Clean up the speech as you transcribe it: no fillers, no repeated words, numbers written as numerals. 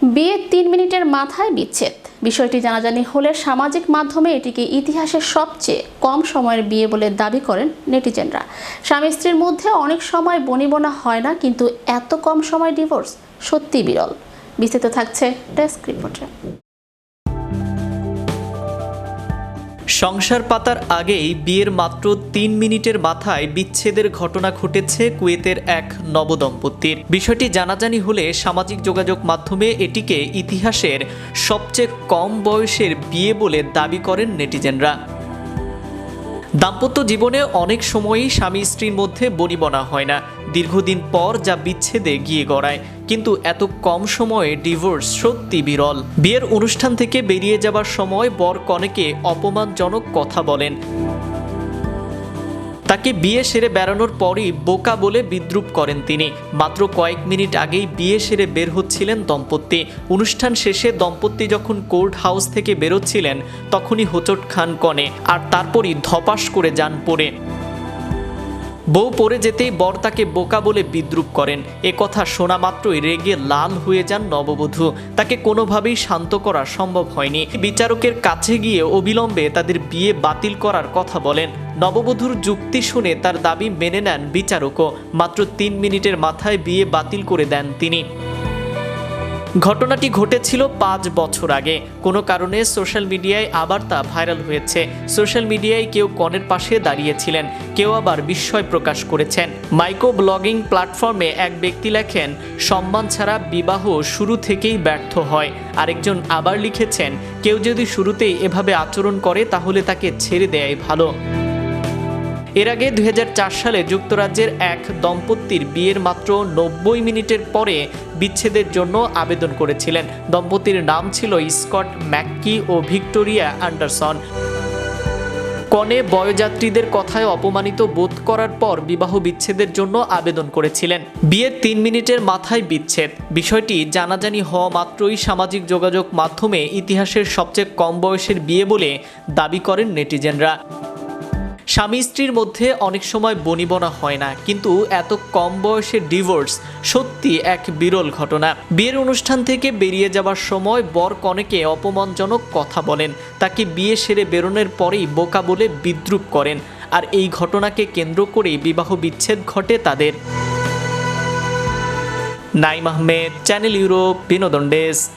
বিয়ে ৩ মিনিটের মাথায় বিচ্ছেদ। বিষয়টি জানাজানি হলে সামাজিক মাধ্যমে এটিকে ইতিহাসের সবচেয়ে কম সময়ের বিয়ে বলে দাবি করেন নেটিজেনরা। স্বামী স্ত্রীর মধ্যে অনেক সময় বনিবনা হয় না, কিন্তু এত কম সময় ডিভোর্স সত্যিই বিরল। বিস্তারিত থাকছে ডেস্ক রিপোর্টে। সংসার পাতার আগেই বিয়ের মাত্র ৩ মিনিটের মাথায় বিচ্ছেদের ঘটনা ঘটেছে কুয়েতের এক নবদম্পতির। বিষয়টি জানাজানি হলে সামাজিক যোগাযোগ মাধ্যমে এটিকে ইতিহাসের সবচেয়ে কম বয়সের বিয়ে বলে দাবি করেন নেটিজেনরা। দাম্পত্য জীবনে অনেক সময়ই স্বামী স্ত্রীর মধ্যে বনিবনা হয় না, দীর্ঘদিন পর যা বিচ্ছেদে গিয়ে গড়ায়। কিন্তু এত কম সময়ে ডিভোর্স সত্যি বিরল। বিয়ের অনুষ্ঠান থেকে বেরিয়ে যাবার সময় বর কনেকে অপমানজনক কথা বলেন, তাকে বিয়ে সেরে বেড়ানোর পরই বোকা বলে বিদ্রূপ করেন তিনি। মাত্র কয়েক মিনিট আগেই বিয়ে সেরে বের হচ্ছিলেন দম্পতি। অনুষ্ঠান শেষে দম্পতি যখন কোর্ট হাউস থেকে বেরোচ্ছিলেন তখনই হোঁচট খান কনে, আর তারপরই ধপাস করে যান পড়ে। বউ পড়ে যেতেই বর তাকে বোকা বলে বিদ্রূপ করেন। এ কথা শোনা মাত্রই রেগে লাল হয়ে যান নববধূ। তাকে কোনোভাবেই শান্ত করা সম্ভব হয়নি। বিচারকের কাছে গিয়ে অবিলম্বে তাদের বিয়ে বাতিল করার কথা বলেন। নববধূর যুক্তি শুনে তার দাবি মেনে নেন বিচারকও। মাত্র ৩ মিনিটের মাথায় বিয়ে বাতিল করে দেন তিনি। ঘটনাটি ঘটেছিল ৫ বছর আগে। কোনো কারণে সোশ্যাল মিডিয়ায় আবার তা ভাইরাল হয়েছে। সোশ্যাল মিডিয়ায় কেউ কনের পাশে দাঁড়িয়েছিলেন, কেউ আবার বিস্ময় প্রকাশ করেছেন। মাইক্রো ব্লগিং প্ল্যাটফর্মে এক ব্যক্তি লেখেন, সম্মান ছাড়া বিবাহ শুরু থেকেই ব্যর্থ হয়। আরেকজন আবার লিখেছেন, কেউ যদি শুরুতেই এভাবে আচরণ করে তাহলে তাকে ছেড়ে দেয়াই ভালো। এর আগে ২০০৪ সালে যুক্তরাজ্যের এক দম্পতির বিয়ের মাত্র ৯০ মিনিটের পরে বিচ্ছেদের জন্য আবেদন করেছিলেন। দম্পতির নাম ছিল স্কট ম্যাককি ও ভিক্টোরিয়া অ্যান্ডারসন। কনে বয়োযাত্রীদের কথায় অপমানিত বোধ করার পর বিবাহ বিচ্ছেদের জন্য আবেদন করেছিলেন। বিয়ের ৩ মিনিটের মাথায় বিচ্ছেদ। বিষয়টি জানাজানি হওয়া মাত্রই সামাজিক যোগাযোগ মাধ্যমে ইতিহাসের সবচেয়ে কম বয়সের বিয়ে বলে দাবি করেন নেটিজেনরা। স্বামী স্ত্রীর মধ্যে অনেক সময় বনিবনা হয় না, কিন্তু এত কম বয়সে ডিভোর্স সত্যি এক বিরল ঘটনা। বিয়ের অনুষ্ঠান থেকে বেরিয়ে যাবার সময় বর কনেকে অপমানজনক কথা বলেন, তাকে বিয়ে সেরে বেরোনোর পরেই বোকা বলে বিদ্রূপ করেন। আর এই ঘটনাকে কেন্দ্র করেই বিবাহ বিচ্ছেদ ঘটে তাদের। নাইম আহমেদ, চ্যানেল ইউরোপ, বিনোদন ডেস্ক।